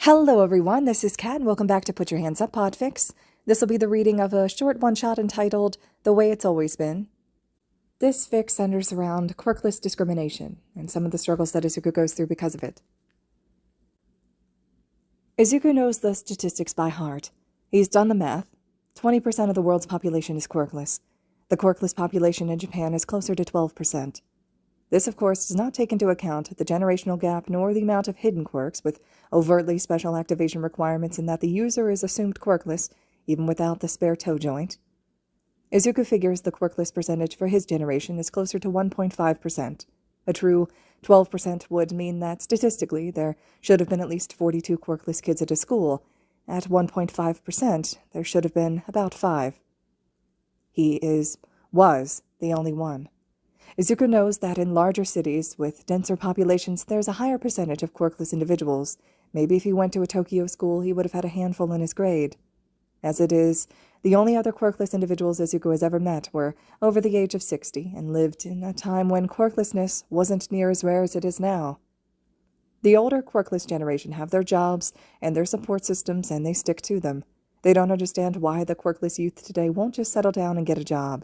Hello everyone, this is Kat and welcome back to Put Your Hands Up Podfic. This will be the reading of a short one-shot entitled The Way It's Always Been. This fic centers around quirkless discrimination and some of the struggles that Izuku goes through because of it. Izuku knows the statistics by heart. He's done the math. 20% of the world's population is quirkless. The quirkless population in Japan is closer to 12%. This, of course, does not take into account the generational gap nor the amount of hidden quirks with overtly special activation requirements in that the user is assumed quirkless, even without the spare toe joint. Izuku figures the quirkless percentage for his generation is closer to 1.5%. A true 12% would mean that, statistically, there should have been at least 42 quirkless kids at a school. At 1.5%, there should have been about 5. He was the only one. Izuku knows that in larger cities with denser populations there's a higher percentage of quirkless individuals. Maybe if he went to a Tokyo school he would have had a handful in his grade. As it is, the only other quirkless individuals Izuku has ever met were over the age of 60 and lived in a time when quirklessness wasn't near as rare as it is now. The older quirkless generation have their jobs and their support systems and they stick to them. They don't understand why the quirkless youth today won't just settle down and get a job.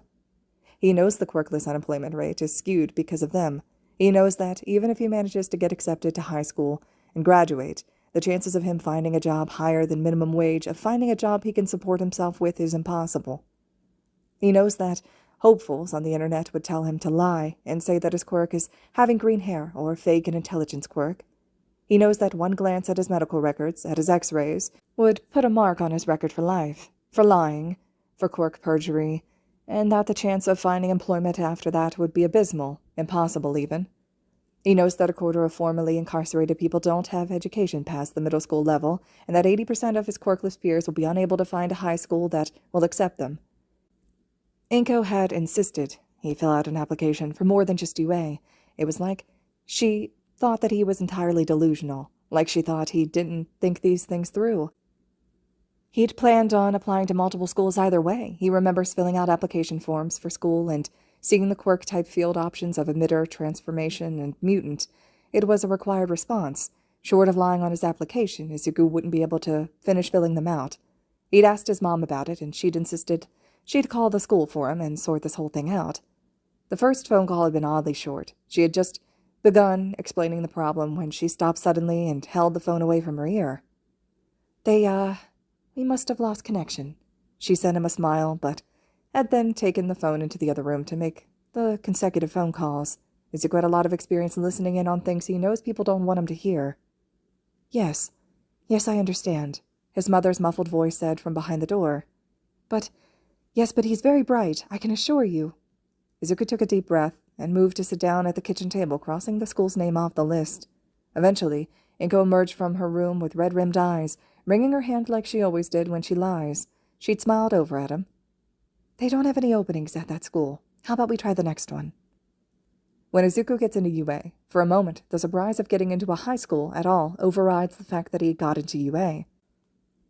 He knows the quirkless unemployment rate is skewed because of them. He knows that even if he manages to get accepted to high school and graduate, the chances of him finding a job higher than minimum wage, of finding a job he can support himself with, is impossible. He knows that hopefuls on the internet would tell him to lie and say that his quirk is having green hair or fake an intelligence quirk. He knows that one glance at his medical records, at his x-rays, would put a mark on his record for life, for lying, for quirk perjury, and that the chance of finding employment after that would be abysmal, impossible even. He knows that a quarter of formerly incarcerated people don't have education past the middle school level, and that 80% of his quirkless peers will be unable to find a high school that will accept them. Inko had insisted he fill out an application for more than just UA. It was like she thought that he was entirely delusional, like she thought he didn't think these things through. He'd planned on applying to multiple schools either way. He remembers filling out application forms for school and seeing the quirk-type field options of emitter, transformation, and mutant. It was a required response. Short of lying on his application, Izuku wouldn't be able to finish filling them out. He'd asked his mom about it, and she'd insisted she'd call the school for him and sort this whole thing out. The first phone call had been oddly short. She had just begun explaining the problem when she stopped suddenly and held the phone away from her ear. We must have lost connection. She sent him a smile, but had then taken the phone into the other room to make the consecutive phone calls. Izuku had a lot of experience listening in on things he knows people don't want him to hear. Yes, I understand, his mother's muffled voice said from behind the door. But he's very bright, I can assure you. Izuku took a deep breath and moved to sit down at the kitchen table, crossing the school's name off the list. Eventually, Inko emerged from her room with red-rimmed eyes, wringing her hand like she always did when she lies. She'd smiled over at him. They don't have any openings at that school. How about we try the next one? When Izuku gets into UA, for a moment, the surprise of getting into a high school at all overrides the fact that he got into UA.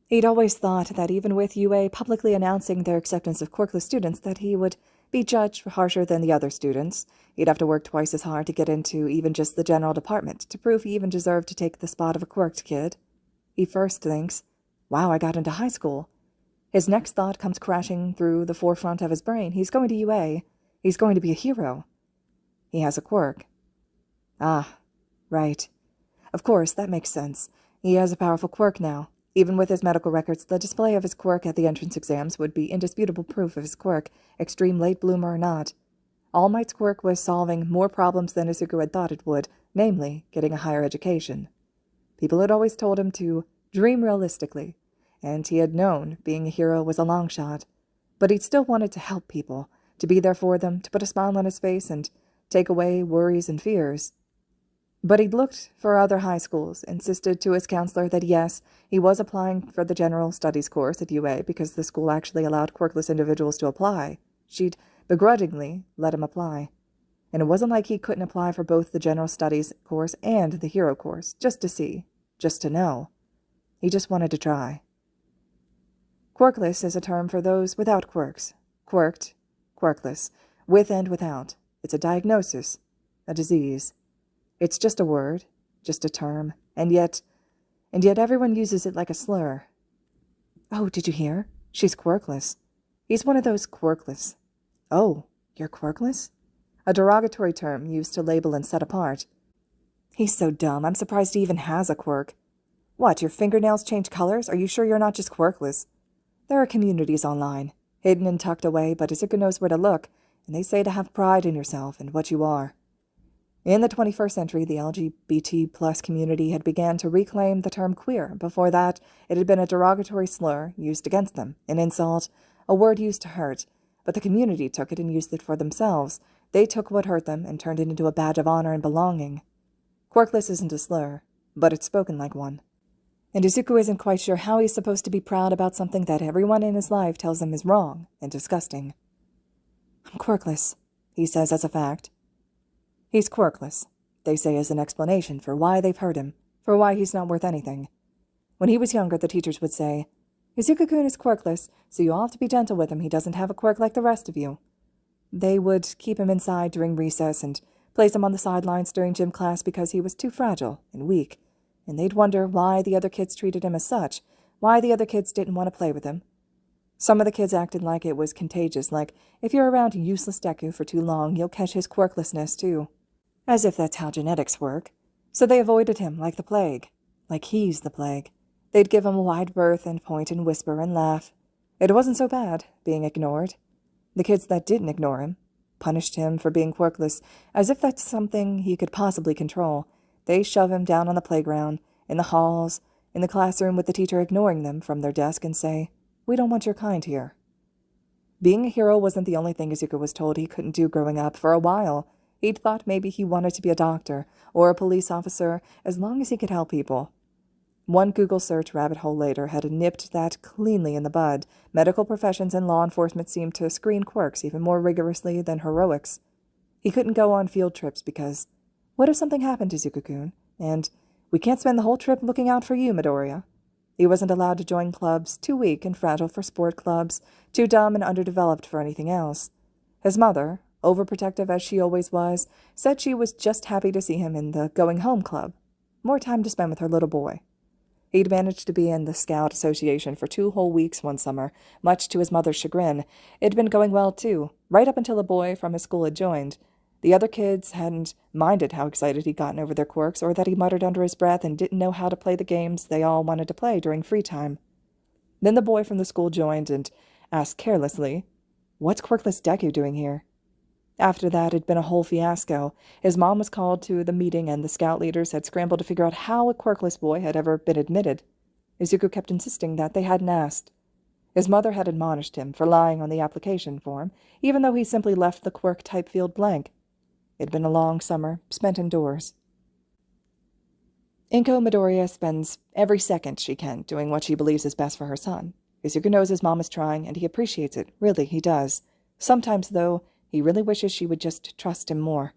He'd always thought that even with UA publicly announcing their acceptance of quirkless students that he would be judged harsher than the other students. He'd have to work twice as hard to get into even just the general department to prove he even deserved to take the spot of a quirked kid. He first thinks, wow, I got into high school. His next thought comes crashing through the forefront of his brain. He's going to UA. He's going to be a hero. He has a quirk. Ah, right. Of course, that makes sense. He has a powerful quirk now. Even with his medical records, the display of his quirk at the entrance exams would be indisputable proof of his quirk, extreme late bloomer or not. All Might's quirk was solving more problems than Izuku had thought it would, namely, getting a higher education. People had always told him to dream realistically, and he had known being a hero was a long shot. But he'd still wanted to help people, to be there for them, to put a smile on his face and take away worries and fears. But he'd looked for other high schools, insisted to his counselor that yes, he was applying for the general studies course at UA because the school actually allowed quirkless individuals to apply. She'd begrudgingly let him apply. And it wasn't like he couldn't apply for both the general studies course and the hero course, just to see, just to know. He just wanted to try. Quirkless is a term for those without quirks. Quirked, quirkless, with and without. It's a diagnosis, a disease. It's just a word, just a term, and yet and yet everyone uses it like a slur. Oh, did you hear? She's quirkless. He's one of those quirkless. Oh, you're quirkless? A derogatory term used to label and set apart. He's so dumb, I'm surprised he even has a quirk. What, your fingernails change colors? Are you sure you're not just quirkless? There are communities online, hidden and tucked away, but Izuku knows where to look, and they say to have pride in yourself and what you are. In the 21st century, the LGBT plus community had began to reclaim the term queer. Before that, it had been a derogatory slur used against them, an insult, a word used to hurt, but the community took it and used it for themselves. They took what hurt them and turned it into a badge of honor and belonging. Quirkless isn't a slur, but it's spoken like one. And Izuku isn't quite sure how he's supposed to be proud about something that everyone in his life tells him is wrong and disgusting. I'm quirkless, he says as a fact. He's quirkless, they say as an explanation for why they've hurt him, for why he's not worth anything. When he was younger, the teachers would say, Izuku-kun is quirkless, so you'll have to be gentle with him. He doesn't have a quirk like the rest of you. They would keep him inside during recess and place him on the sidelines during gym class because he was too fragile and weak, and they'd wonder why the other kids treated him as such, why the other kids didn't want to play with him. Some of the kids acted like it was contagious, like if you're around useless Deku for too long, you'll catch his quirklessness too. As if that's how genetics work. So they avoided him like the plague, like he's the plague. They'd give him a wide berth and point and whisper and laugh. It wasn't so bad, being ignored. The kids that didn't ignore him punished him for being quirkless, as if that's something he could possibly control. They shove him down on the playground, in the halls, in the classroom with the teacher ignoring them from their desk and say, We don't want your kind here. Being a hero wasn't the only thing Izuku was told he couldn't do growing up. For a while, he'd thought maybe he wanted to be a doctor or a police officer as long as he could help people. One Google search rabbit hole later had nipped that cleanly in the bud. Medical professions and law enforcement seemed to screen quirks even more rigorously than heroics. He couldn't go on field trips because, what if something happened to Izuku-kun? And, we can't spend the whole trip looking out for you, Midoriya. He wasn't allowed to join clubs, too weak and fragile for sport clubs, too dumb and underdeveloped for anything else. His mother, overprotective as she always was, said she was just happy to see him in the going home club. More time to spend with her little boy. He'd managed to be in the Scout Association for 2 whole weeks one summer, much to his mother's chagrin. It'd been going well, too, right up until a boy from his school had joined. The other kids hadn't minded how excited he'd gotten over their quirks, or that he muttered under his breath and didn't know how to play the games they all wanted to play during free time. Then the boy from the school joined and asked carelessly, What's quirkless Deku doing here? After that, it'd been a whole fiasco. His mom was called to the meeting, and the scout leaders had scrambled to figure out how a quirkless boy had ever been admitted. Izuku kept insisting that they hadn't asked. His mother had admonished him for lying on the application form, even though he simply left the quirk type field blank. It'd been a long summer, spent indoors. Inko Midoriya spends every second she can doing what she believes is best for her son. Izuku knows his mom is trying, and he appreciates it. Really, he does. Sometimes, though, he really wishes she would just trust him more.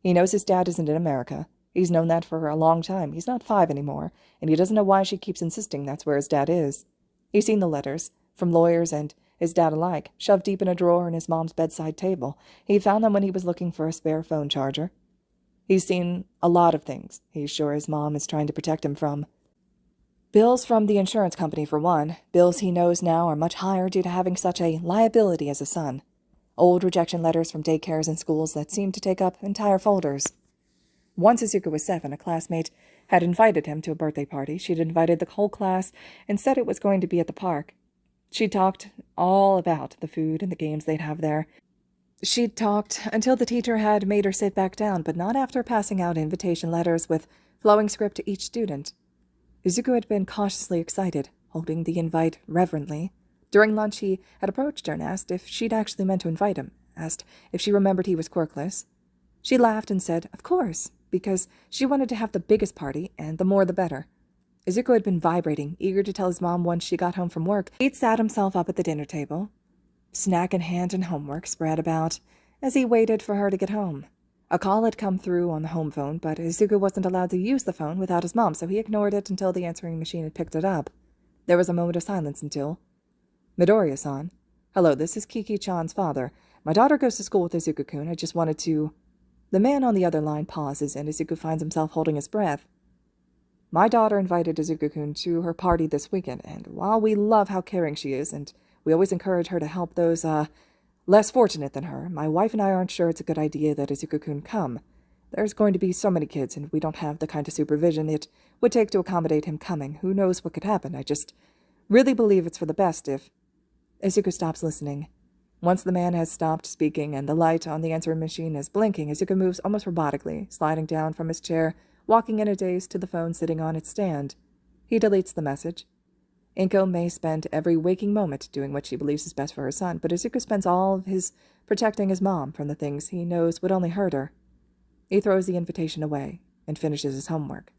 He knows his dad isn't in America. He's known that for a long time. He's not 5 anymore, and he doesn't know why she keeps insisting that's where his dad is. He's seen the letters, from lawyers and his dad alike, shoved deep in a drawer in his mom's bedside table. He found them when he was looking for a spare phone charger. He's seen a lot of things he's sure his mom is trying to protect him from. Bills from the insurance company, for one. Bills he knows now are much higher due to having such a liability as a son. Old rejection letters from daycares and schools that seemed to take up entire folders. Once Izuku was 7, a classmate had invited him to a birthday party. She'd invited the whole class and said it was going to be at the park. She'd talked all about the food and the games they'd have there. She'd talked until the teacher had made her sit back down, but not after passing out invitation letters with flowing script to each student. Izuku had been cautiously excited, holding the invite reverently. During lunch, he had approached her and asked if she'd actually meant to invite him, asked if she remembered he was quirkless. She laughed and said, of course, because she wanted to have the biggest party, and the more the better. Izuku had been vibrating, eager to tell his mom once she got home from work. He'd sat himself up at the dinner table, snack in hand and homework spread about, as he waited for her to get home. A call had come through on the home phone, but Izuku wasn't allowed to use the phone without his mom, so he ignored it until the answering machine had picked it up. There was a moment of silence until, Midoriya-san. Hello, this is Kiki-chan's father. My daughter goes to school with Izuku-kun. I just wanted to... The man on the other line pauses, and Izuku finds himself holding his breath. My daughter invited Izuku-kun to her party this weekend, and while we love how caring she is, and we always encourage her to help those, less fortunate than her, my wife and I aren't sure it's a good idea that Izuku-kun come. There's going to be so many kids, and we don't have the kind of supervision it would take to accommodate him coming. Who knows what could happen? I just really believe it's for the best if... Izuku stops listening. Once the man has stopped speaking and the light on the answering machine is blinking, Izuku moves almost robotically, sliding down from his chair, walking in a daze to the phone sitting on its stand. He deletes the message. Inko may spend every waking moment doing what she believes is best for her son, but Izuku spends all of his protecting his mom from the things he knows would only hurt her. He throws the invitation away and finishes his homework.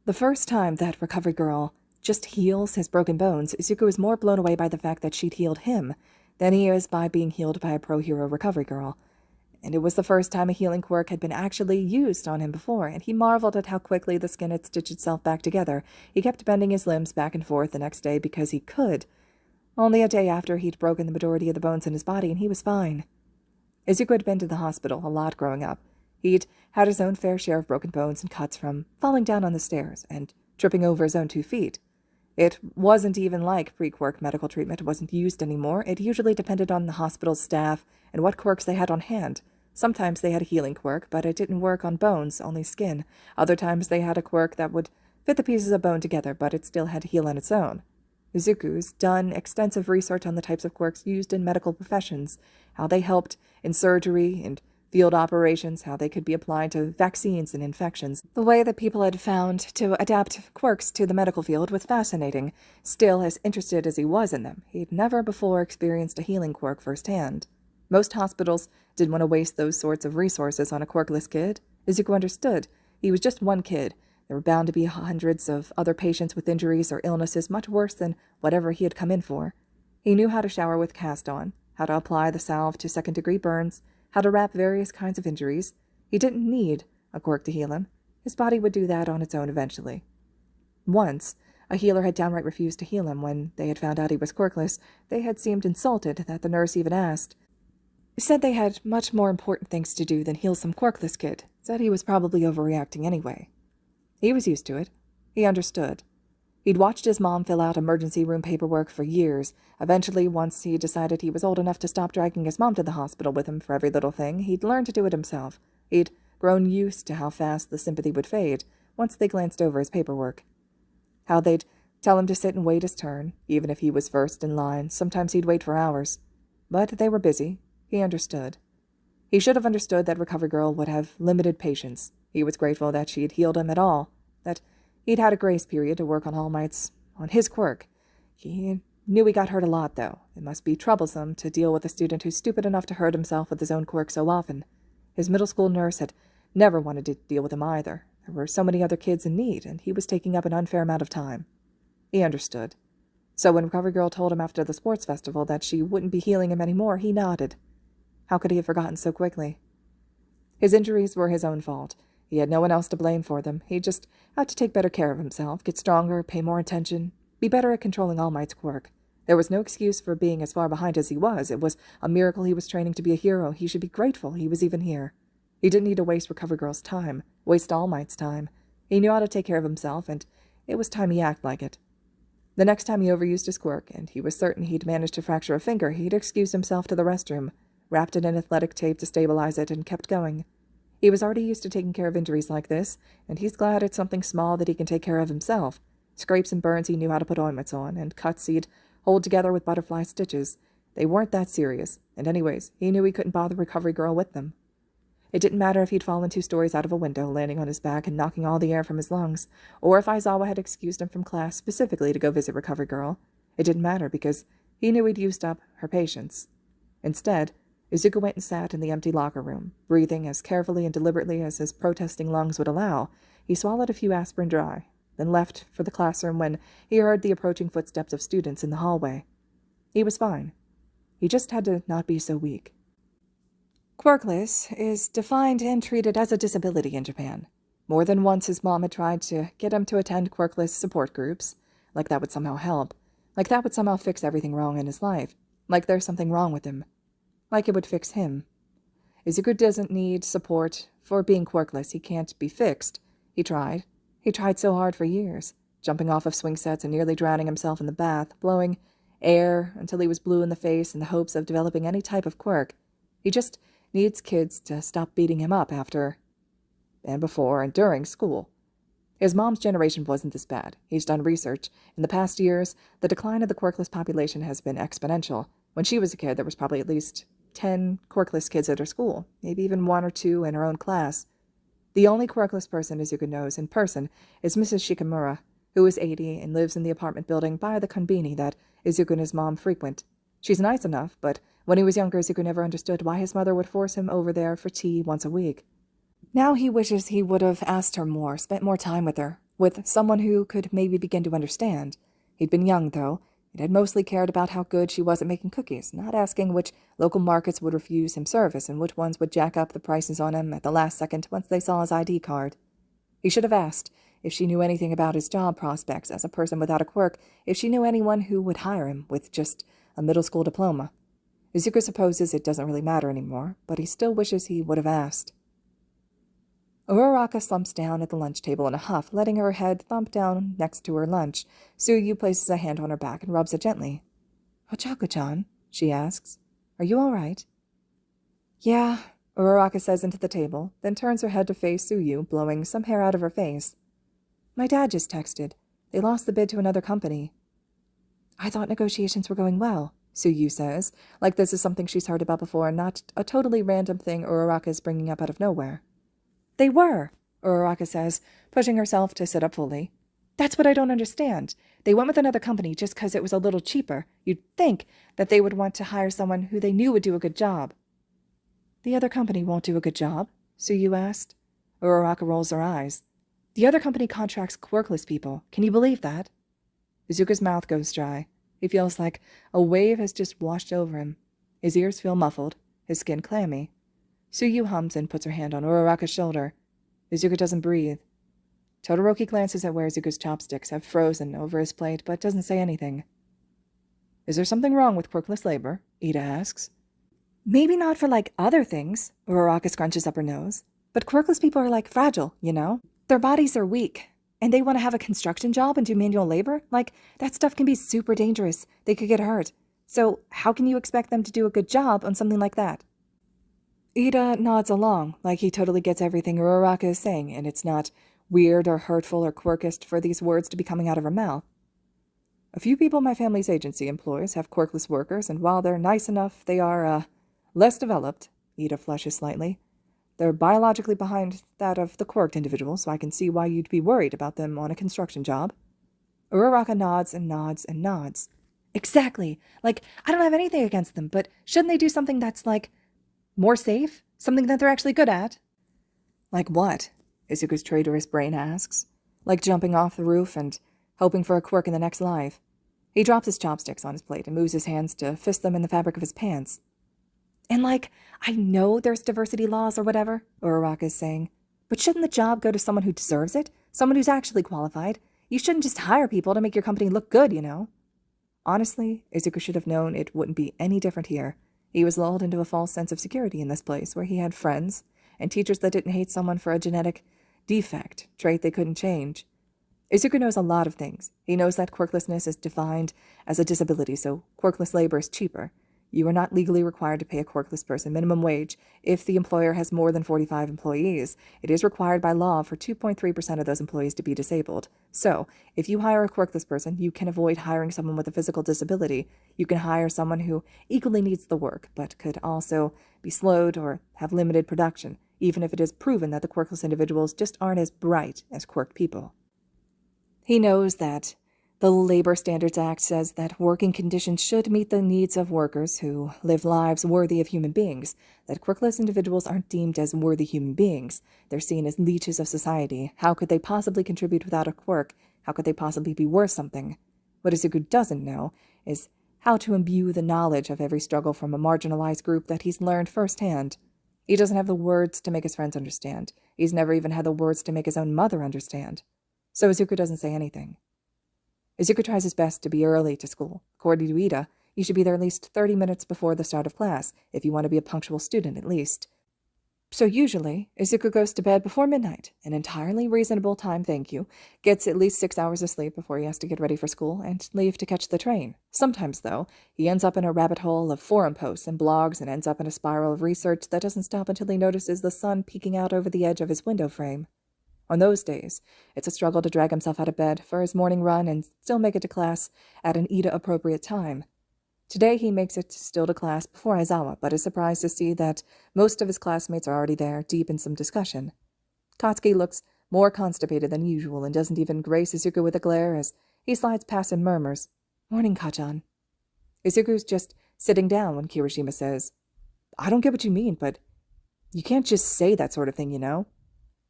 The first time that recovery girl just heals his broken bones, Izuku is more blown away by the fact that she'd healed him than he is by being healed by a pro-hero recovery girl. And it was the first time a healing quirk had been actually used on him before, and he marveled at how quickly the skin had stitched itself back together. He kept bending his limbs back and forth the next day because he could. Only a day after, he'd broken the majority of the bones in his body, and he was fine. Izuku had been to the hospital a lot growing up. He'd had his own fair share of broken bones and cuts from falling down on the stairs and tripping over his own 2 feet. It wasn't even like pre-quirk medical treatment wasn't used anymore. It usually depended on the hospital's staff and what quirks they had on hand. Sometimes they had a healing quirk, but it didn't work on bones, only skin. Other times they had a quirk that would fit the pieces of bone together, but it still had to heal on its own. Izuku's done extensive research on the types of quirks used in medical professions, how they helped in surgery and field operations, how they could be applied to vaccines and infections. The way that people had found to adapt quirks to the medical field was fascinating. Still, as interested as he was in them, he'd never before experienced a healing quirk firsthand. Most hospitals didn't want to waste those sorts of resources on a quirkless kid. Izuku understood. He was just one kid. There were bound to be hundreds of other patients with injuries or illnesses much worse than whatever he had come in for. He knew how to shower with cast on, how to apply the salve to second-degree burns, how to wrap various kinds of injuries. He didn't need a quirk to heal him. His body would do that on its own eventually. Once, a healer had downright refused to heal him when they had found out he was quirkless. They had seemed insulted that the nurse even asked. Said they had much more important things to do than heal some quirkless kid. Said he was probably overreacting anyway. He was used to it. He understood. He'd watched his mom fill out emergency room paperwork for years. Eventually, once he decided he was old enough to stop dragging his mom to the hospital with him for every little thing, he'd learned to do it himself. He'd grown used to how fast the sympathy would fade once they glanced over his paperwork. How they'd tell him to sit and wait his turn, even if he was first in line. Sometimes he'd wait for hours. But they were busy. He understood. He should have understood that Recovery Girl would have limited patience. He was grateful that she had healed him at all, that he'd had a grace period to work on All Might's, on his quirk. He knew he got hurt a lot, though. It must be troublesome to deal with a student who's stupid enough to hurt himself with his own quirk so often. His middle school nurse had never wanted to deal with him either. There were so many other kids in need, and he was taking up an unfair amount of time. He understood. So when Recovery Girl told him after the sports festival that she wouldn't be healing him anymore, he nodded. How could he have forgotten so quickly? His injuries were his own fault. He had no one else to blame for them. He just had to take better care of himself, get stronger, pay more attention, be better at controlling All Might's quirk. There was no excuse for being as far behind as he was. It was a miracle he was training to be a hero. He should be grateful he was even here. He didn't need to waste Recovery Girl's time, waste All Might's time. He knew how to take care of himself, and it was time he act like it. The next time he overused his quirk, and he was certain he'd managed to fracture a finger, he'd excused himself to the restroom, wrapped it in athletic tape to stabilize it, and kept going. He was already used to taking care of injuries like this, and he's glad it's something small that he can take care of himself. Scrapes and burns he knew how to put ointments on, and cuts he'd hold together with butterfly stitches. They weren't that serious, and anyways, he knew he couldn't bother Recovery Girl with them. It didn't matter if he'd fallen 2 stories out of a window, landing on his back and knocking all the air from his lungs, or if Aizawa had excused him from class specifically to go visit Recovery Girl. It didn't matter because he knew he'd used up her patience. Instead, Izuku went and sat in the empty locker room, breathing as carefully and deliberately as his protesting lungs would allow. He swallowed a few aspirin dry, then left for the classroom when he heard the approaching footsteps of students in the hallway. He was fine. He just had to not be so weak. Quirkless is defined and treated as a disability in Japan. More than once his mom had tried to get him to attend quirkless support groups, like that would somehow help, like that would somehow fix everything wrong in his life, like there's something wrong with him. Like it would fix him. Izuku doesn't need support for being quirkless. He can't be fixed. He tried. He tried so hard for years, jumping off of swing sets and nearly drowning himself in the bath, blowing air until he was blue in the face in the hopes of developing any type of quirk. He just needs kids to stop beating him up after and before and during school. His mom's generation wasn't this bad. He's done research. In the past years, the decline of the quirkless population has been exponential. When she was a kid, there was probably at least 10 quirkless kids at her school, maybe even 1 or 2 in her own class. The only quirkless person Izuku knows in person is Mrs. Shikamura, who is 80 and lives in the apartment building by the konbini that Izuku and his mom frequent. She's nice enough, but when he was younger, Izuku never understood why his mother would force him over there for tea once a week. Now he wishes he would have asked her more, spent more time with her, with someone who could maybe begin to understand. He'd been young, though, and had mostly cared about how good she was at making cookies, not asking which local markets would refuse him service and which ones would jack up the prices on him at the last second once they saw his ID card. He should have asked if she knew anything about his job prospects as a person without a quirk, if she knew anyone who would hire him with just a middle school diploma. Izuku supposes it doesn't really matter anymore, but he still wishes he would have asked. Uraraka slumps down at the lunch table in a huff, letting her head thump down next to her lunch. Tsuyu places a hand on her back and rubs it gently. "Hochaku-chan?" she asks. "Are you all right?" "Yeah," Uraraka says into the table, then turns her head to face Tsuyu, blowing some hair out of her face. "My dad just texted. They lost the bid to another company." "I thought negotiations were going well," Tsuyu says, like this is something she's heard about before and not a totally random thing Uraraka is bringing up out of nowhere. "They were," Uraraka says, pushing herself to sit up fully. "That's what I don't understand. They went with another company just because it was a little cheaper. You'd think that they would want to hire someone who they knew would do a good job." "The other company won't do a good job?" Tsuyu asked. Uraraka rolls her eyes. "The other company contracts quirkless people. Can you believe that?" Izuku's mouth goes dry. He feels like a wave has just washed over him. His ears feel muffled, his skin clammy. Tsuyu hums and puts her hand on Uraraka's shoulder. Izuku doesn't breathe. Todoroki glances at where Izuku's chopsticks have frozen over his plate, but doesn't say anything. "Is there something wrong with quirkless labor?" Ida asks. "Maybe not for, other things," Uraraka scrunches up her nose. "But quirkless people are, fragile, you know? Their bodies are weak, and they want to have a construction job and do manual labor. That stuff can be super dangerous. They could get hurt. So how can you expect them to do a good job on something like that?" Ida nods along, like he totally gets everything Uraraka is saying, and it's not weird or hurtful or quirkist for these words to be coming out of her mouth. "A few people my family's agency employs have quirkless workers, and while they're nice enough, they are, less developed." Ida flushes slightly. "They're biologically behind that of the quirked individual, so I can see why you'd be worried about them on a construction job." Uraraka nods and nods and nods. "Exactly. I don't have anything against them, but shouldn't they do something that's, more safe? Something that they're actually good at?" "Like what?" Izuku's traitorous brain asks. "Like jumping off the roof and hoping for a quirk in the next life." He drops his chopsticks on his plate and moves his hands to fist them in the fabric of his pants. "And I know there's diversity laws or whatever," Uraraka is saying, "but shouldn't the job go to someone who deserves it? Someone who's actually qualified? You shouldn't just hire people to make your company look good, you know?" Honestly, Izuku should have known it wouldn't be any different here. He was lulled into a false sense of security in this place where he had friends and teachers that didn't hate someone for a genetic defect, trait they couldn't change. Izuku knows a lot of things. He knows that quirklessness is defined as a disability, so quirkless labor is cheaper. You are not legally required to pay a quirkless person minimum wage if the employer has more than 45 employees. It is required by law for 2.3% of those employees to be disabled. So, if you hire a quirkless person, you can avoid hiring someone with a physical disability. You can hire someone who equally needs the work, but could also be slowed or have limited production, even if it is proven that the quirkless individuals just aren't as bright as quirked people. He knows that the Labor Standards Act says that working conditions should meet the needs of workers who live lives worthy of human beings, that quirkless individuals aren't deemed as worthy human beings. They're seen as leeches of society. How could they possibly contribute without a quirk? How could they possibly be worth something? What Izuku doesn't know is how to imbue the knowledge of every struggle from a marginalized group that he's learned firsthand. He doesn't have the words to make his friends understand. He's never even had the words to make his own mother understand. So Izuku doesn't say anything. Izuku tries his best to be early to school. According to Ida, you should be there at least 30 minutes before the start of class, if you want to be a punctual student at least. So usually, Izuku goes to bed before midnight, an entirely reasonable time, thank you, gets at least 6 hours of sleep before he has to get ready for school and leave to catch the train. Sometimes, though, he ends up in a rabbit hole of forum posts and blogs and ends up in a spiral of research that doesn't stop until he notices the sun peeking out over the edge of his window frame. On those days, it's a struggle to drag himself out of bed for his morning run and still make it to class at an Ida-appropriate time. Today he makes it still to class before Aizawa, but is surprised to see that most of his classmates are already there, deep in some discussion. Katsuki looks more constipated than usual and doesn't even grace Izuku with a glare as he slides past and murmurs, "Morning, Kachan." Izuku's just sitting down when Kirishima says, "I don't get what you mean, but you can't just say that sort of thing, you know."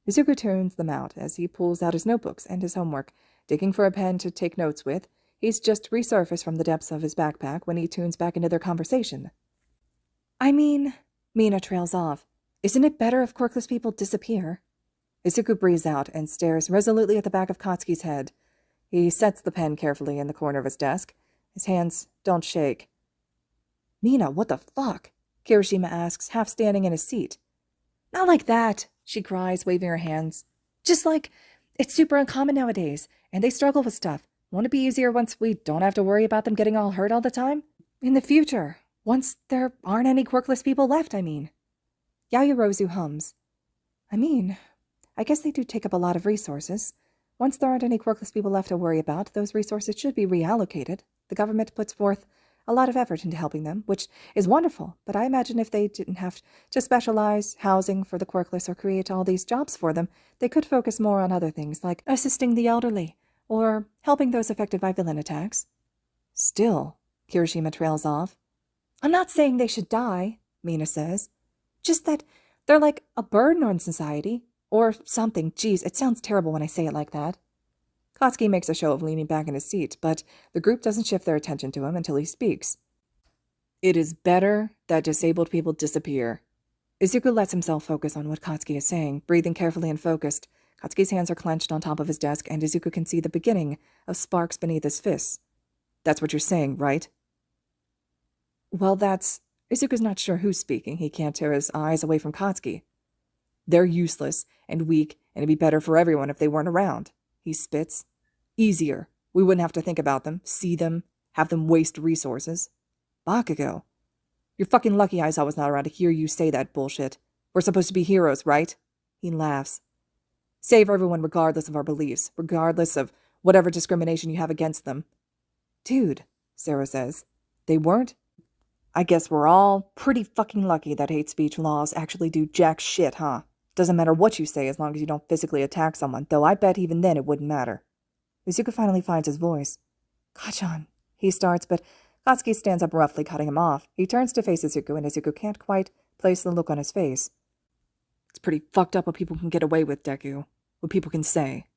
Izuku turns them out as he pulls out his notebooks and his homework, digging for a pen to take notes with. He's just resurfaced from the depths of his backpack when he tunes back into their conversation. "I mean," Mina trails off, "isn't it better if quirkless people disappear?" Izuku breathes out and stares resolutely at the back of Katsuki's head. He sets the pen carefully in the corner of his desk. His hands don't shake. "Mina, what the fuck?" Kirishima asks, half standing in his seat. "Not like that," she cries, waving her hands. "Just like, it's super uncommon nowadays, and they struggle with stuff. Won't it be easier once we don't have to worry about them getting all hurt all the time? In the future, once there aren't any quirkless people left, I mean." Yaoyorozu hums. I guess they do take up a lot of resources. Once there aren't any quirkless people left to worry about, those resources should be reallocated. The government puts forth a lot of effort into helping them, which is wonderful, but I imagine if they didn't have to specialize housing for the quirkless or create all these jobs for them, they could focus more on other things, like assisting the elderly, or helping those affected by villain attacks. Still, Kirishima trails off. "I'm not saying they should die," Mina says. "Just that they're like a burden on society, or something. Geez, it sounds terrible when I say it like that." Katsuki makes a show of leaning back in his seat, but the group doesn't shift their attention to him until he speaks. "It is better that disabled people disappear." Izuku lets himself focus on what Katsuki is saying, breathing carefully and focused. Katsuki's hands are clenched on top of his desk, and Izuku can see the beginning of sparks beneath his fists. "That's what you're saying, right?" "Well, that's..." Izuku's not sure who's speaking. He can't tear his eyes away from Katsuki. "They're useless and weak, and it'd be better for everyone if they weren't around." He spits. "Easier. We wouldn't have to think about them, see them, have them waste resources." "Bakugo. You're fucking lucky Aizawa's not around to hear you say that bullshit. We're supposed to be heroes, right?" He laughs. "Save everyone regardless of our beliefs, regardless of whatever discrimination you have against them." "Dude," Sarah says, "they weren't? I guess we're all pretty fucking lucky that hate speech laws actually do jack shit, huh? Doesn't matter what you say as long as you don't physically attack someone, though I bet even then it wouldn't matter." Izuku finally finds his voice. "Kachan," he starts, but Katsuki stands up roughly, cutting him off. He turns to face Izuku, and Izuku can't quite place the look on his face. "It's pretty fucked up what people can get away with, Deku. What people can say."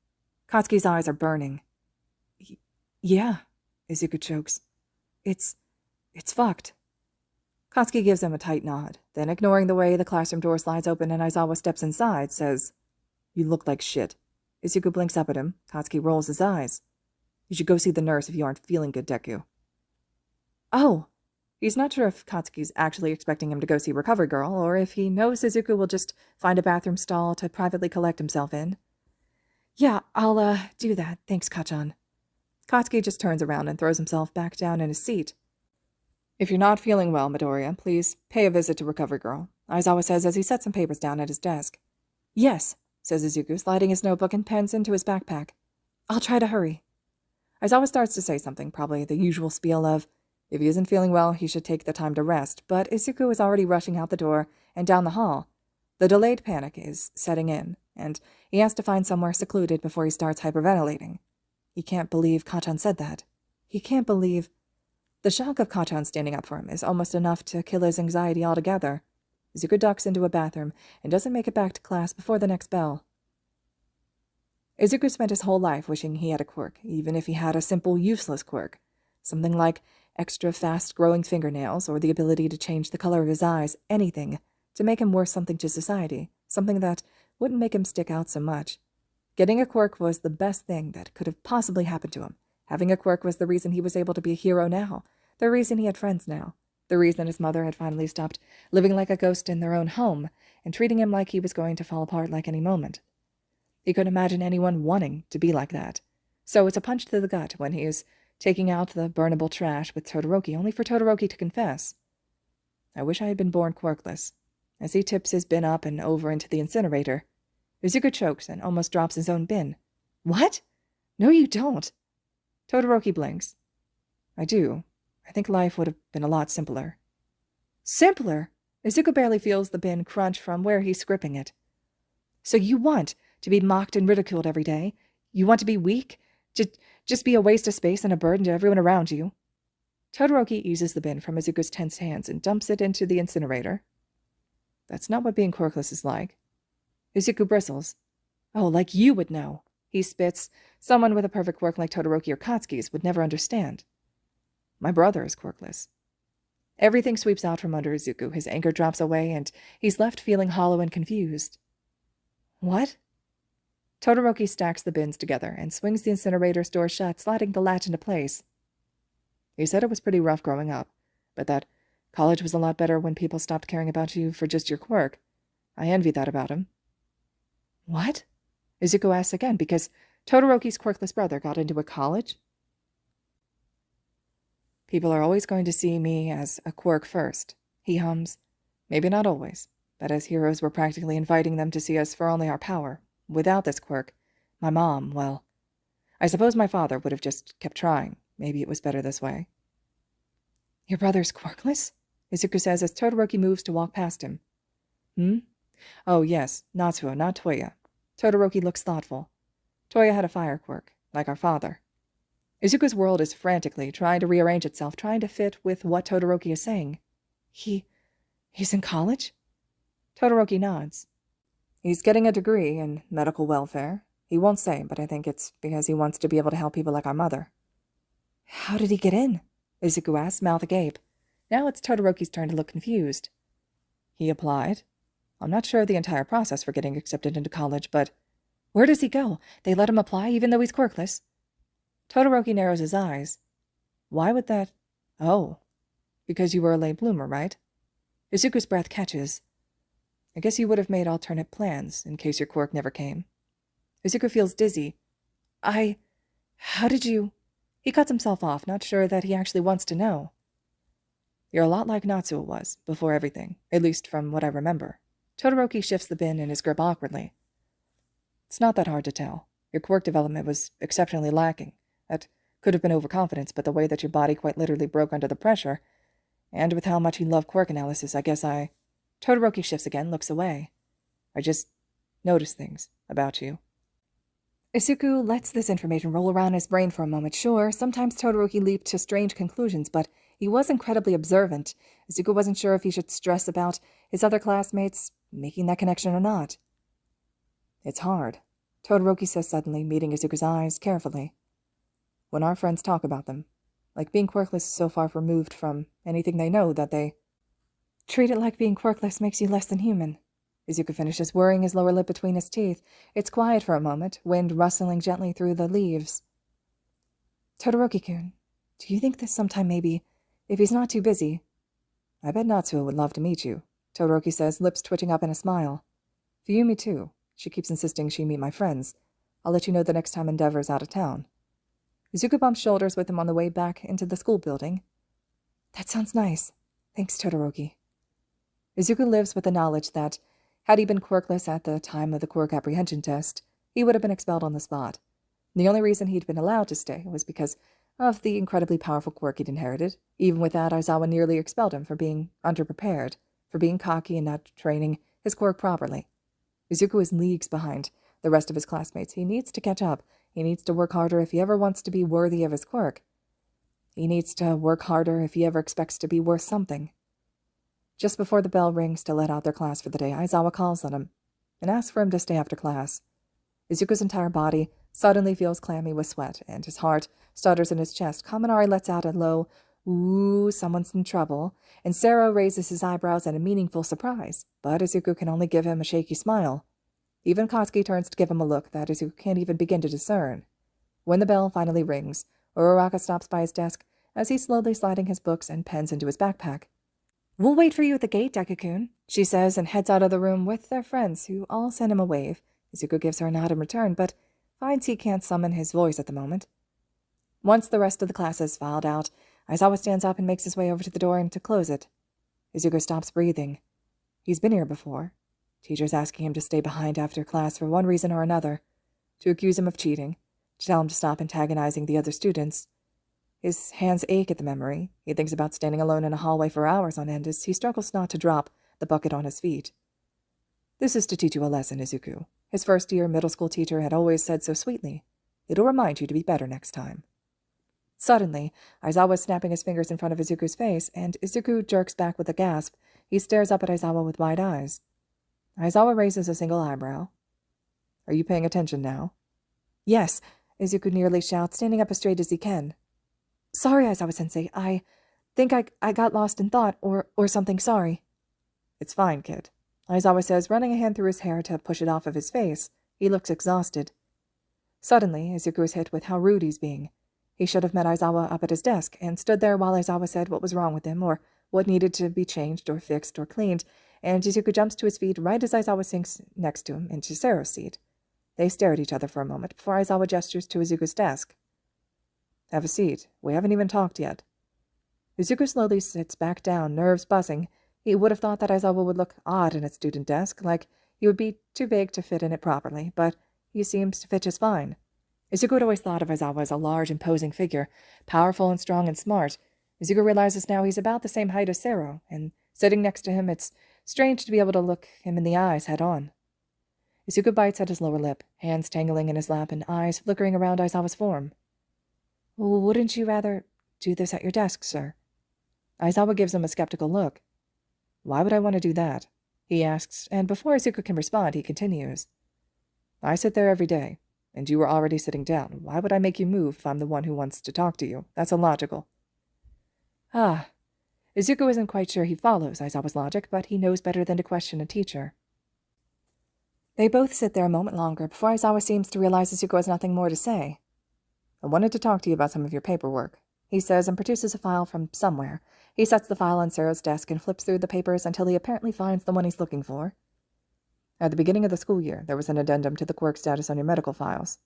Katsuki's eyes are burning. Yeah, Izuku chokes. It's fucked." Katsuki gives him a tight nod, then, ignoring the way the classroom door slides open and Aizawa steps inside, says, "You look like shit." Izuku blinks up at him. Katsuki rolls his eyes. "You should go see the nurse if you aren't feeling good, Deku." "Oh." He's not sure if Katsuki's actually expecting him to go see Recovery Girl, or if he knows Izuku will just find a bathroom stall to privately collect himself in. "Yeah, I'll, do that. Thanks, Kachan." Katsuki just turns around and throws himself back down in his seat. "If you're not feeling well, Midoriya, please pay a visit to Recovery Girl," Aizawa says as he sets some papers down at his desk. "Yes," says Izuku, sliding his notebook and pens into his backpack. "I'll try to hurry." Aizawa starts to say something, probably the usual spiel of, if he isn't feeling well, he should take the time to rest, but Izuku is already rushing out the door and down the hall. The delayed panic is setting in, and he has to find somewhere secluded before he starts hyperventilating. He can't believe Kachan said that. He can't believe... The shock of Kachan standing up for him is almost enough to kill his anxiety altogether. Izuku ducks into a bathroom and doesn't make it back to class before the next bell. Izuku spent his whole life wishing he had a quirk, even if he had a simple, useless quirk. Something like extra fast-growing fingernails, or the ability to change the color of his eyes, anything, to make him worth something to society, something that wouldn't make him stick out so much. Getting a quirk was the best thing that could have possibly happened to him. Having a quirk was the reason he was able to be a hero now, the reason he had friends now, The reason his mother had finally stopped living like a ghost in their own home and treating him like he was going to fall apart like any moment. He couldn't imagine anyone wanting to be like that. So it's a punch to the gut when he is taking out the burnable trash with Todoroki, only for Todoroki to confess. I wish I had been born quirkless. As he tips his bin up and over into the incinerator, Izuku chokes and almost drops his own bin. What? No, you don't. Todoroki blinks. I do. I think life would have been a lot simpler. Simpler? Izuku barely feels the bin crunch from where he's gripping it. So you want to be mocked and ridiculed every day? You want to be weak? Just be a waste of space and a burden to everyone around you? Todoroki eases the bin from Izuku's tense hands and dumps it into the incinerator. That's not what being quirkless is like. Izuku bristles. Oh, like you would know. He spits. Someone with a perfect quirk like Todoroki or Katsuki's would never understand. My brother is quirkless. Everything sweeps out from under Izuku. His anger drops away, and he's left feeling hollow and confused. What? Todoroki stacks the bins together and swings the incinerator's door shut, sliding the latch into place. He said it was pretty rough growing up, but that college was a lot better when people stopped caring about you for just your quirk. I envy that about him. What? Izuku asks again, because Todoroki's quirkless brother got into a college? People are always going to see me as a quirk first, he hums. Maybe not always, but as heroes we're practically inviting them to see us for only our power. Without this quirk, my mom, well, I suppose my father would have just kept trying. Maybe it was better this way. Your brother's quirkless? Izuku says as Todoroki moves to walk past him. Oh, yes, Natsuo, not Toya. Todoroki looks thoughtful. Toya had a fire quirk, like our father. Izuku's world is frantically trying to rearrange itself, trying to fit with what Todoroki is saying. He's in college? Todoroki nods. He's getting a degree in medical welfare. He won't say, but I think it's because he wants to be able to help people like our mother. How did he get in? Izuku asks, mouth agape. Now it's Todoroki's turn to look confused. He applied. I'm not sure of the entire process for getting accepted into college, but where does he go? They let him apply even though he's quirkless? Todoroki narrows his eyes. Why would that? Oh, because you were a late bloomer, right? Izuku's breath catches. I guess you would have made alternate plans in case your quirk never came. Izuku feels dizzy. How did you? He cuts himself off, not sure that he actually wants to know. You're a lot like Natsuo was, before everything, at least from what I remember. Todoroki shifts the bin in his grip awkwardly. It's not that hard to tell. Your quirk development was exceptionally lacking. That could have been overconfidence, but the way that your body quite literally broke under the pressure, and with how much you love quirk analysis, I guess Todoroki shifts again, looks away. I just noticed things about you. Izuku lets this information roll around his brain for a moment. Sure, sometimes Todoroki leaped to strange conclusions, but he was incredibly observant. Izuku wasn't sure if he should stress about his other classmates making that connection or not. It's hard, Todoroki says suddenly, meeting Izuku's eyes carefully. When our friends talk about them, like being quirkless is so far removed from anything they know that they treat it like being quirkless makes you less than human. Izuku finishes, worrying his lower lip between his teeth. It's quiet for a moment, wind rustling gently through the leaves. Todoroki-kun, do you think this sometime maybe, if he's not too busy? I bet Natsuo would love to meet you, Todoroki says, lips twitching up in a smile. Fuyumi too. She keeps insisting she meet my friends. I'll let you know the next time Endeavor's out of town. Izuku bumps shoulders with him on the way back into the school building. That sounds nice. Thanks, Todoroki. Izuku lives with the knowledge that, had he been quirkless at the time of the quirk apprehension test, he would have been expelled on the spot. The only reason he'd been allowed to stay was because of the incredibly powerful quirk he'd inherited. Even with that, Aizawa nearly expelled him for being underprepared, for being cocky and not training his quirk properly. Izuku is leagues behind the rest of his classmates. He needs to catch up. He needs to work harder if he ever wants to be worthy of his quirk. He needs to work harder if he ever expects to be worth something. Just before the bell rings to let out their class for the day, Aizawa calls on him and asks for him to stay after class. Izuku's entire body suddenly feels clammy with sweat, and his heart stutters in his chest. Kaminari lets out a low, "Ooh, someone's in trouble," and Sero raises his eyebrows in a meaningful surprise, but Izuku can only give him a shaky smile. Even Katsuki turns to give him a look that Izuku can't even begin to discern. When the bell finally rings, Uraraka stops by his desk as he's slowly sliding his books and pens into his backpack. "We'll wait for you at the gate, Deku-kun," she says, and heads out of the room with their friends, who all send him a wave. Izuku gives her a nod in return, but finds he can't summon his voice at the moment. Once the rest of the class has filed out, Aizawa stands up and makes his way over to the door and to close it. Izuku stops breathing. He's been here before. Teachers asking him to stay behind after class for one reason or another. To accuse him of cheating. To tell him to stop antagonizing the other students. His hands ache at the memory. He thinks about standing alone in a hallway for hours on end as he struggles not to drop the bucket on his feet. "This is to teach you a lesson, Izuku," his first-year middle school teacher had always said so sweetly. "It'll remind you to be better next time." Suddenly, Aizawa is snapping his fingers in front of Izuku's face, and Izuku jerks back with a gasp. He stares up at Aizawa with wide eyes. Aizawa raises a single eyebrow. "Are you paying attention now?" "Yes," Izuku nearly shouts, standing up as straight as he can. "Sorry, Aizawa-sensei. I think I got lost in thought, or something, sorry." "It's fine, kid," Aizawa says, running a hand through his hair to push it off of his face. He looks exhausted. Suddenly, Izuku is hit with how rude he's being. He should have met Aizawa up at his desk, and stood there while Aizawa said what was wrong with him, or what needed to be changed or fixed or cleaned, and Izuku jumps to his feet right as Aizawa sinks next to him into Sero's seat. They stare at each other for a moment before Aizawa gestures to Izuku's desk. "Have a seat. We haven't even talked yet." Izuku slowly sits back down, nerves buzzing. He would have thought that Aizawa would look odd in a student desk, like he would be too big to fit in it properly, but he seems to fit just fine. Izuku had always thought of Aizawa as a large, imposing figure, powerful and strong and smart. Izuku realizes now he's about the same height as Sero, and sitting next to him, it's strange to be able to look him in the eyes head-on. Izuku bites at his lower lip, hands tangling in his lap and eyes flickering around Aizawa's form. "Wouldn't you rather do this at your desk, sir?" Aizawa gives him a skeptical look. "Why would I want to do that?" he asks, and before Izuku can respond, he continues. "I sit there every day, and you were already sitting down. Why would I make you move if I'm the one who wants to talk to you? That's illogical." Izuku isn't quite sure he follows Aizawa's logic, but he knows better than to question a teacher. They both sit there a moment longer before Aizawa seems to realize Izuku has nothing more to say. "I wanted to talk to you about some of your paperwork," he says, and produces a file from somewhere. He sets the file on Sero's desk and flips through the papers until he apparently finds the one he's looking for. "At the beginning of the school year, there was an addendum to the quirk status on your medical files."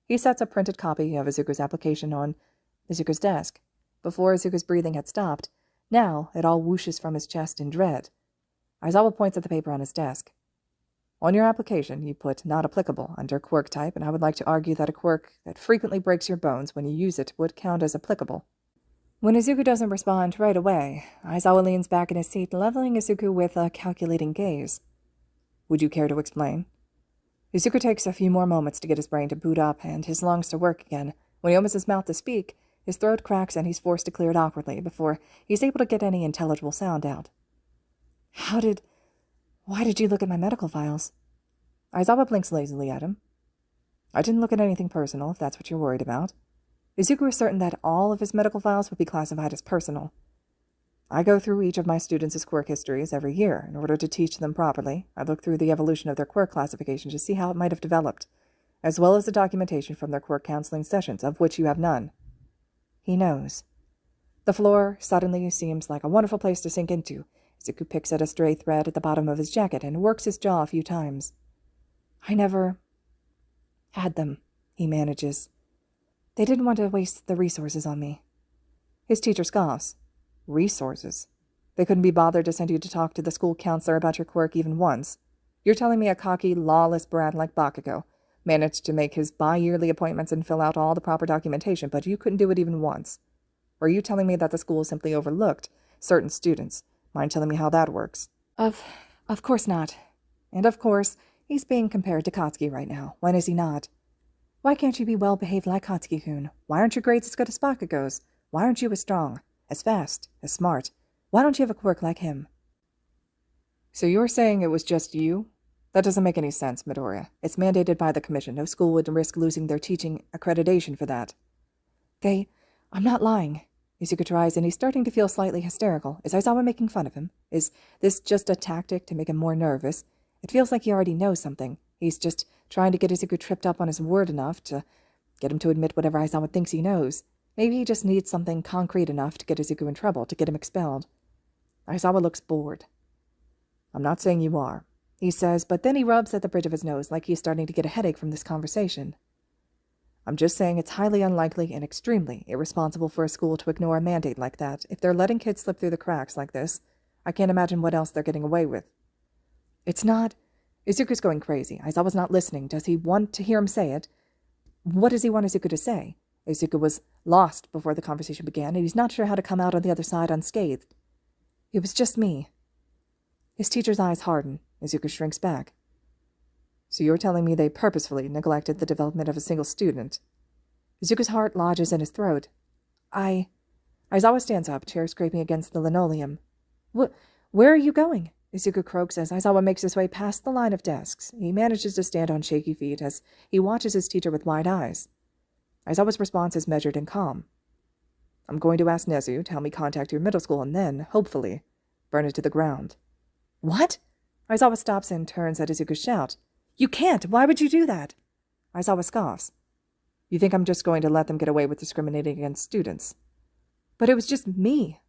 He sets a printed copy of Izuku's application on Izuku's desk. Before Izuku's breathing had stopped, now it all whooshes from his chest in dread. Aizawa points at the paper on his desk. "On your application, you put not applicable under quirk type, and I would like to argue that a quirk that frequently breaks your bones when you use it would count as applicable." When Izuku doesn't respond right away, Aizawa leans back in his seat, leveling Izuku with a calculating gaze. "Would you care to explain?" Izuku takes a few more moments to get his brain to boot up and his lungs to work again. When he opens his mouth to speak, his throat cracks and he's forced to clear it awkwardly before he's able to get any intelligible sound out. Why did you look at my medical files?" Aizawa blinks lazily at him. "I didn't look at anything personal, if that's what you're worried about." Izuku is certain that all of his medical files would be classified as personal. "I go through each of my students' quirk histories every year in order to teach them properly. I look through the evolution of their quirk classification to see how it might have developed, as well as the documentation from their quirk counseling sessions, of which you have none." He knows. The floor suddenly seems like a wonderful place to sink into. Izuku picks at a stray thread at the bottom of his jacket and works his jaw a few times. "I never had them," he manages. "They didn't want to waste the resources on me." His teacher scoffs. "Resources? They couldn't be bothered to send you to talk to the school counselor about your quirk even once. You're telling me a cocky, lawless brat like Bakugo managed to make his bi-yearly appointments and fill out all the proper documentation, but you couldn't do it even once? Or are you telling me that the school simply overlooked certain students? Mind telling me how that works?" Of course not. And of course, he's being compared to Katsuki right now. When is he not? Why can't you be well-behaved like Katsuki-kun? Why aren't your grades as good as Bakugo's? Why aren't you as strong, as fast, as smart? Why don't you have a quirk like him? "So you're saying it was just you? That doesn't make any sense, Midoriya. It's mandated by the commission. No school would risk losing their teaching accreditation for that." I'm not lying. Izuku tries, and he's starting to feel slightly hysterical. Is Aizawa making fun of him? Is this just a tactic to make him more nervous? It feels like he already knows something. He's just trying to get Izuku tripped up on his word enough to get him to admit whatever Aizawa thinks he knows. Maybe he just needs something concrete enough to get Izuku in trouble, to get him expelled. Aizawa looks bored. I'm not saying you are, he says, but then he rubs at the bridge of his nose like he's starting to get a headache from this conversation. I'm just saying it's highly unlikely and extremely irresponsible for a school to ignore a mandate like that. If they're letting kids slip through the cracks like this, I can't imagine what else they're getting away with. It's not... Izuku's going crazy. Aizawa's not listening. Does he want to hear him say it? What does he want Izuku to say? Izuku was lost before the conversation began, and he's not sure how to come out on the other side unscathed. It was just me. His teacher's eyes harden. Izuku shrinks back. So you're telling me they purposefully neglected the development of a single student? Izuku's heart lodges in his throat. Aizawa stands up, chair scraping against the linoleum. Where are you going? Izuku croaks as Aizawa makes his way past the line of desks. He manages to stand on shaky feet as he watches his teacher with wide eyes. Aizawa's response is measured and calm. I'm going to ask Nezu to help me contact your middle school and then, hopefully, burn it to the ground. What? Aizawa stops and turns at Izuku's shout. You can't! Why would you do that? Aizawa scoffs. You think I'm just going to let them get away with discriminating against students? But it was just me.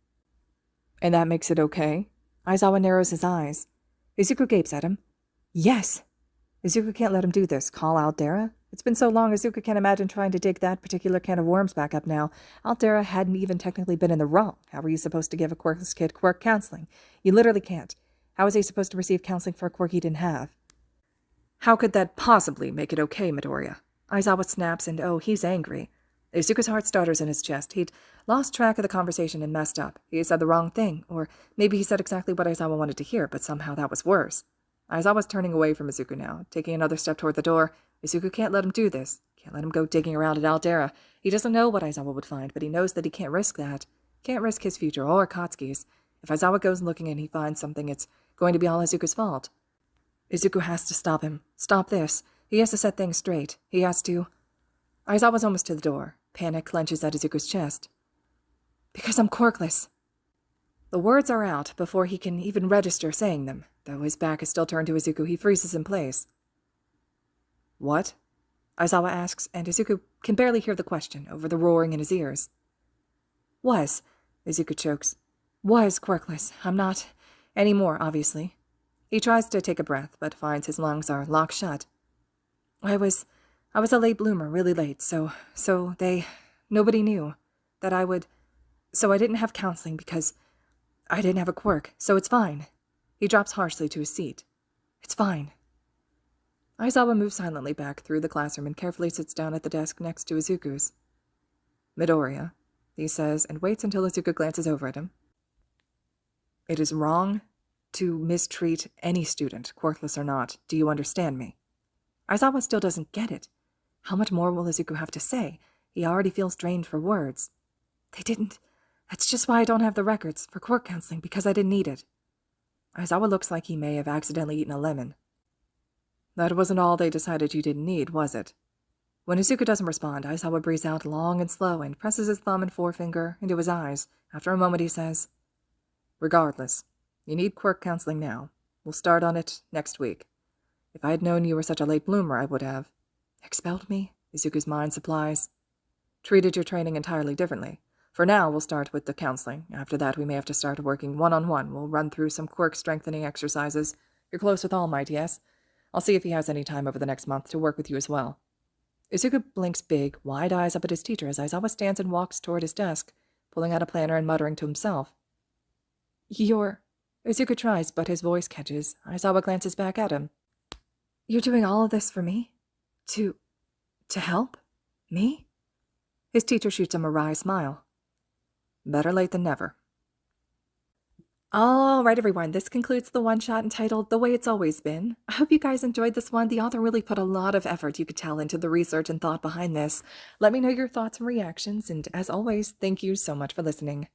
And that makes it okay? Aizawa narrows his eyes. Izuku gapes at him. Yes. Izuku can't let him do this. Call Aldera? It's been so long Izuku can't imagine trying to dig that particular can of worms back up now. Aldera hadn't even technically been in the wrong. How were you supposed to give a quirkless kid quirk counseling? You literally can't. How was he supposed to receive counseling for a quirk he didn't have? How could that possibly make it okay, Midoriya? Aizawa snaps, and he's angry. Izuku's heart stutters in his chest. He'd lost track of the conversation and messed up. He said the wrong thing, or maybe he said exactly what Aizawa wanted to hear, but somehow that was worse. Aizawa's turning away from Izuku now, taking another step toward the door. Izuku can't let him do this. Can't let him go digging around at Aldera. He doesn't know what Aizawa would find, but he knows that he can't risk that. Can't risk his future or Katsuki's. If Aizawa goes looking and he finds something, it's going to be all Izuku's fault. Izuku has to stop him. Stop this. He has to set things straight. He has to... Aizawa's almost to the door. Panic clenches at Izuku's chest. Because I'm quirkless. The words are out before he can even register saying them. Though his back is still turned to Izuku, he freezes in place. What? Aizawa asks, and Izuku can barely hear the question over the roaring in his ears. Was, Izuku chokes. Was quirkless. I'm not anymore, obviously. He tries to take a breath, but finds his lungs are locked shut. I was a late bloomer, really late, so nobody knew that I would, so I didn't have counseling because I didn't have a quirk, so it's fine. He drops harshly to his seat. It's fine. Aizawa moves silently back through the classroom and carefully sits down at the desk next to Izuku's. Midoriya, he says, and waits until Izuku glances over at him. It is wrong to mistreat any student, quirkless or not. Do you understand me? Aizawa still doesn't get it. How much more will Izuku have to say? He already feels drained for words. They didn't. That's just why I don't have the records for quirk counseling, because I didn't need it. Aizawa looks like he may have accidentally eaten a lemon. That wasn't all they decided you didn't need, was it? When Izuku doesn't respond, Aizawa breathes out long and slow and presses his thumb and forefinger into his eyes. After a moment he says, Regardless, you need quirk counseling now. We'll start on it next week. If I had known you were such a late bloomer, I would have. Expelled me? Izuku's mind supplies. Treated your training entirely differently. For now, we'll start with the counseling. After that, we may have to start working one-on-one. We'll run through some quirk strengthening exercises. You're close with All Might, yes? I'll see if he has any time over the next month to work with you as well. Izuku blinks big, wide eyes up at his teacher as Aizawa stands and walks toward his desk, pulling out a planner and muttering to himself. Izuku tries, but his voice catches. Aizawa glances back at him. You're doing all of this for me? To help? Me? His teacher shoots him a wry smile. Better late than never. All right, everyone, this concludes the one-shot entitled The Way It's Always Been. I hope you guys enjoyed this one. The author really put a lot of effort, you could tell, into the research and thought behind this. Let me know your thoughts and reactions, and as always, thank you so much for listening.